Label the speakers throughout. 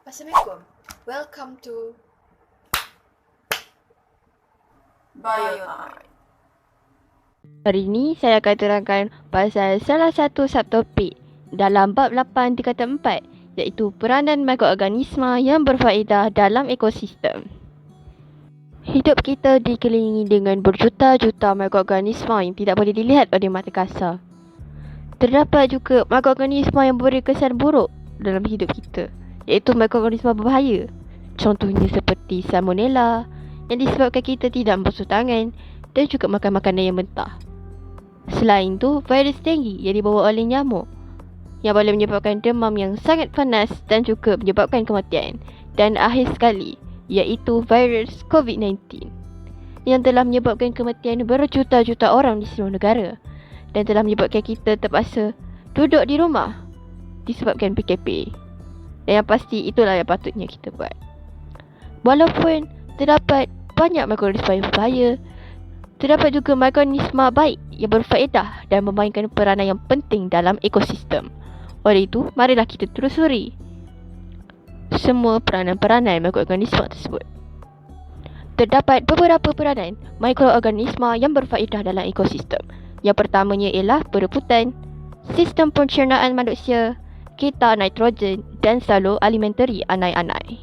Speaker 1: Assalamualaikum. Welcome to Biotime.
Speaker 2: Hari ini saya akan terangkan pasal salah satu subtopik dalam bab 8 tingkatan 4 iaitu peranan mikroorganisma yang berfaedah dalam ekosistem. Hidup kita dikelilingi dengan berjuta-juta mikroorganisma yang tidak boleh dilihat oleh mata kasar. Terdapat juga mikroorganisma yang memberi kesan buruk dalam hidup kita, iaitu mikroorganisma berbahaya. Contohnya seperti salmonella yang disebabkan kita tidak membasuh tangan dan juga makan makanan yang mentah. Selain itu, virus denggi yang dibawa oleh nyamuk yang boleh menyebabkan demam yang sangat panas dan juga menyebabkan kematian. Dan akhir sekali, iaitu virus COVID-19 yang telah menyebabkan kematian berjuta-juta orang di seluruh negara dan telah menyebabkan kita terpaksa duduk di rumah disebabkan PKP. Dan yang pasti itulah yang patutnya kita buat. Walaupun terdapat banyak mikroorganisma yang berbahaya, terdapat juga mikroorganisma baik yang berfaedah dan memainkan peranan yang penting dalam ekosistem. Oleh itu, marilah kita telusuri semua peranan-peranan mikroorganisma tersebut. Terdapat beberapa peranan mikroorganisma yang berfaedah dalam ekosistem. Yang pertamanya ialah perebutan, sistem pencernaan manusia, kita nitrogen dan salur alimentari anai-anai.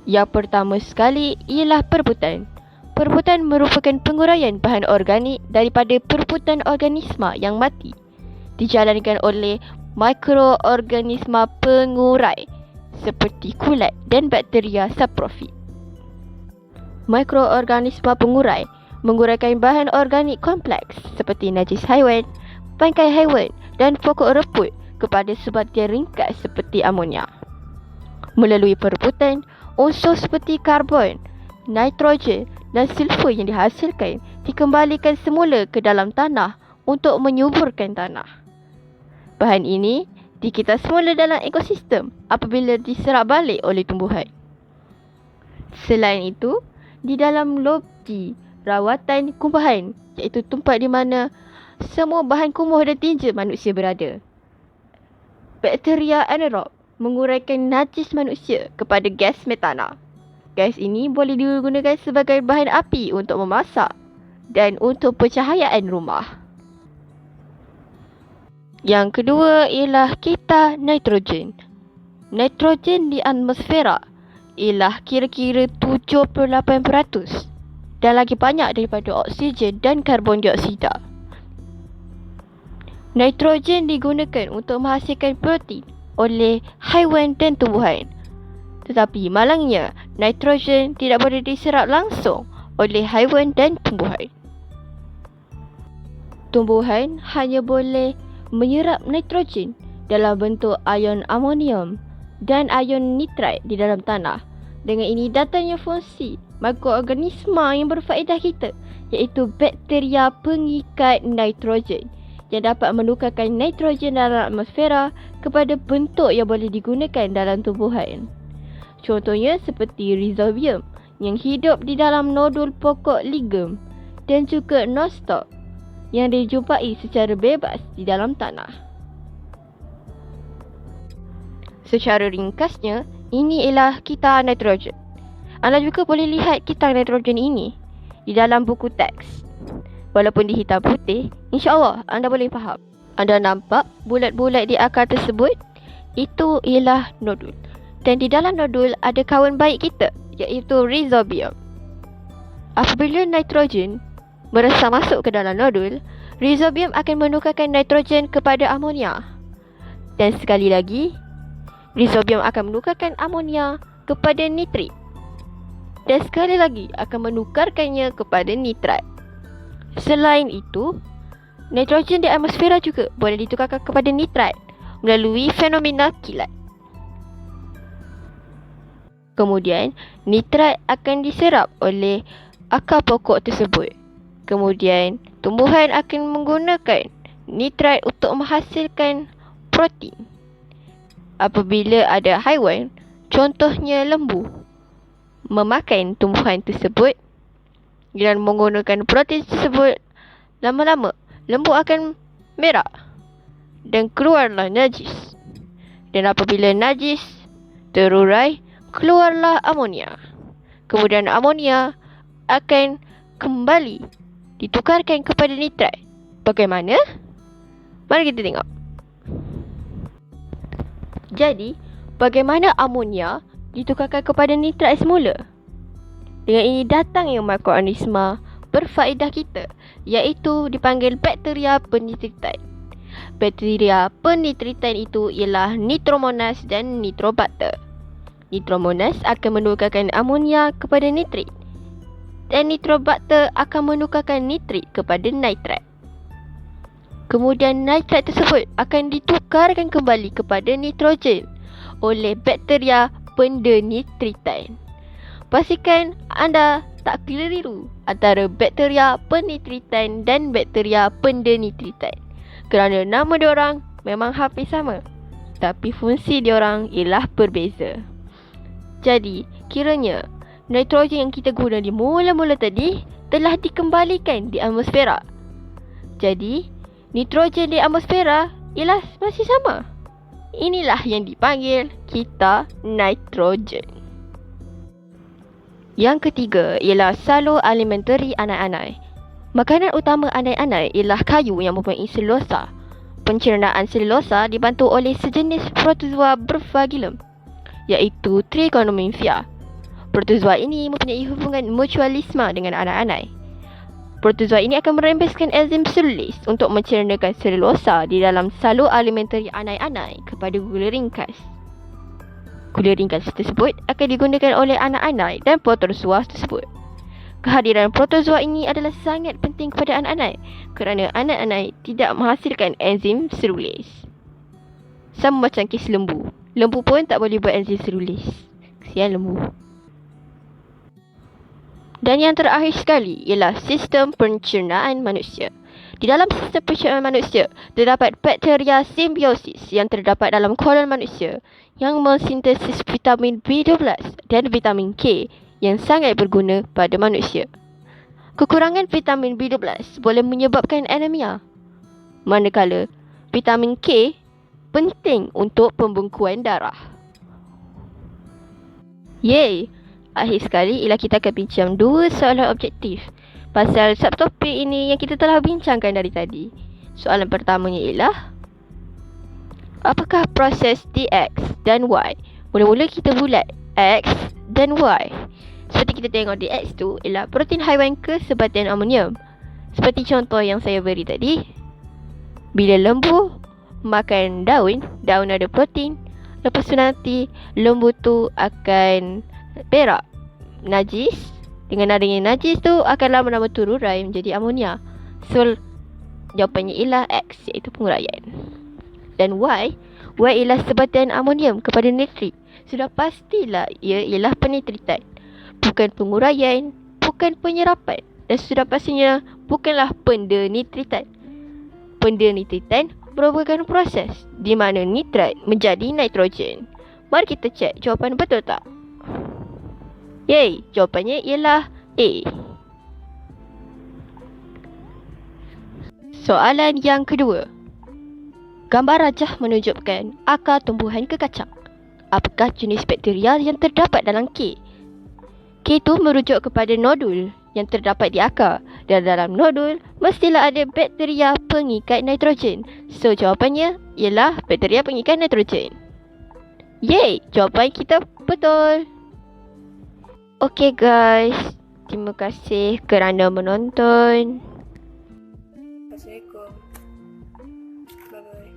Speaker 2: Yang pertama sekali ialah perebutan. Perebutan merupakan penguraian bahan organik daripada perebutan organisma yang mati, dijalankan oleh mikroorganisma pengurai seperti kulat dan bakteria saprofit. Mikroorganisma pengurai menguraikan bahan organik kompleks seperti najis haiwan, bangkai haiwan dan pokok reput kepada sebahagian ringkas seperti amonia. Melalui perebutan, unsur seperti karbon, nitrogen dan sulfur yang dihasilkan dikembalikan semula ke dalam tanah untuk menyuburkan tanah. Bahan ini dikita semula dalam ekosistem apabila diserap balik oleh tumbuhan. Selain itu, di dalam loji rawatan kumbahan, iaitu tempat di mana semua bahan kumuh dan tinja manusia berada, bakteria anaerob menguraikan najis manusia kepada gas metana. Gas ini boleh digunakan sebagai bahan api untuk memasak dan untuk pencahayaan rumah. Yang kedua ialah kita nitrogen. Nitrogen di atmosfera ialah kira-kira 78% dan lagi banyak daripada oksigen dan karbon dioksida. Nitrogen digunakan untuk menghasilkan protein oleh haiwan dan tumbuhan. Tetapi malangnya, nitrogen tidak boleh diserap langsung oleh haiwan dan tumbuhan. Tumbuhan hanya boleh menyerap nitrogen dalam bentuk ion amonium dan ion nitrat di dalam tanah. Dengan ini datangnya fungsi mikroorganisma yang berfaedah kita, iaitu bakteria pengikat nitrogen yang dapat menukarkan nitrogen dalam atmosfera kepada bentuk yang boleh digunakan dalam tumbuhan. Contohnya seperti rhizobium yang hidup di dalam nodul pokok ligum dan juga nostoc yang dijumpai secara bebas di dalam tanah. Secara ringkasnya, ini ialah kita nitrogen. Anda juga boleh lihat kita nitrogen ini di dalam buku teks. Walaupun di hitam putih, insya-Allah anda boleh faham. Anda nampak bulat-bulat di akar tersebut? Itu ialah nodul. Dan di dalam nodul ada kawan baik kita, iaitu rhizobium. Apabila nitrogen merasa masuk ke dalam nodul, rhizobium akan menukarkan nitrogen kepada amonia. Dan sekali lagi, rhizobium akan menukarkan amonia kepada nitrit. Dan sekali lagi akan menukarkannya kepada nitrat. Selain itu, nitrogen di atmosfera juga boleh ditukarkan kepada nitrat melalui fenomena kilat. Kemudian, nitrat akan diserap oleh akar pokok tersebut. Kemudian, tumbuhan akan menggunakan nitrat untuk menghasilkan protein. Apabila ada haiwan, contohnya lembu, memakan tumbuhan tersebut dan menggunakan protein tersebut, lama-lama lembu akan merah dan keluarlah najis. Dan apabila najis terurai, keluarlah amonia. Kemudian amonia akan kembali ditukarkan kepada nitrat. Bagaimana? Mari kita tengok. Jadi, bagaimana amonia ditukarkan kepada nitrat semula? Dengan ini datangnya mikroorganisma berfaedah kita, iaitu dipanggil bakteria penitritan. Bakteria penitritan itu ialah Nitromonas dan Nitrobacter. Nitromonas akan menukarkan amonia kepada nitrit dan Nitrobacter akan menukarkan nitrit kepada nitrat. Kemudian nitrat tersebut akan ditukarkan kembali kepada nitrogen oleh bakteria pendenitritan. Pastikan anda tak keliru antara bakteria penitritan dan bakteria pendenitritan, kerana nama diorang memang hampir sama, tapi fungsi diorang ialah berbeza. Jadi, kiranya nitrogen yang kita guna di mula-mula tadi telah dikembalikan di atmosfera. Jadi, nitrogen di atmosfera ialah masih sama. Inilah yang dipanggil kita nitrogen. Yang ketiga ialah salur alimentari anai-anai. Makanan utama anai-anai ialah kayu yang mempunyai selulosa. Pencernaan selulosa dibantu oleh sejenis protozoa berflagellum, iaitu Trichonomyphia. Protozoa ini mempunyai hubungan mutualisme dengan anai-anai. Protozoa ini akan merembeskan enzim selulis untuk mencernakan selulosa di dalam salur alimentari anai-anai kepada gula ringkas. Gula ringkas tersebut akan digunakan oleh anak-anak dan protozoa tersebut. Kehadiran protozoa ini adalah sangat penting kepada anak-anak kerana anak-anak tidak menghasilkan enzim selulis. Sama macam kes lembu. Lembu pun tak boleh buat enzim selulis. Kesian lembu. Dan yang terakhir sekali ialah sistem pencernaan manusia. Di dalam sistem pencernaan manusia, terdapat bakteria simbiosis yang terdapat dalam kolon manusia yang mensintesis vitamin B12 dan vitamin K yang sangat berguna pada manusia. Kekurangan vitamin B12 boleh menyebabkan anemia, manakala vitamin K penting untuk pembekuan darah. Yeay! Akhir sekali ialah kita akan bincang 2 soalan objektif pasal subtopik ini yang kita telah bincangkan dari tadi. Soalan pertamanya ialah, apakah proses dx dan y? Mula-mula kita bulat x dan y. Seperti kita tengok dx tu ialah protein haiwan kesebatian amonium. Seperti contoh yang saya beri tadi. Bila lembu makan daun, daun ada protein. Lepas tu nanti lembu tu akan berak najis. Dengan adanya najis tu akan lama-lama terurai menjadi amonia. So jawapannya ialah X, iaitu penguraian. Dan Y ialah sebatian amonium kepada nitrit. Sudah pastilah ia ialah penitritan, bukan penguraian, bukan penyerapan, dan sudah pastinya bukanlah pendenitritan. Pendenitritan merupakan proses di mana nitrat menjadi nitrogen. Mari kita cek jawapan betul tak? Yeay, jawapannya ialah A. Soalan yang kedua. Gambar rajah menunjukkan akar tumbuhan kekacang. Apakah jenis bakteria yang terdapat dalam K? K itu merujuk kepada nodul yang terdapat di akar. Dan dalam nodul, mestilah ada bakteria pengikat nitrogen. So, jawapannya ialah bakteria pengikat nitrogen. Yeay, jawapan kita betul. Okay guys, terima kasih kerana menonton.
Speaker 1: Assalamualaikum. Bye-bye.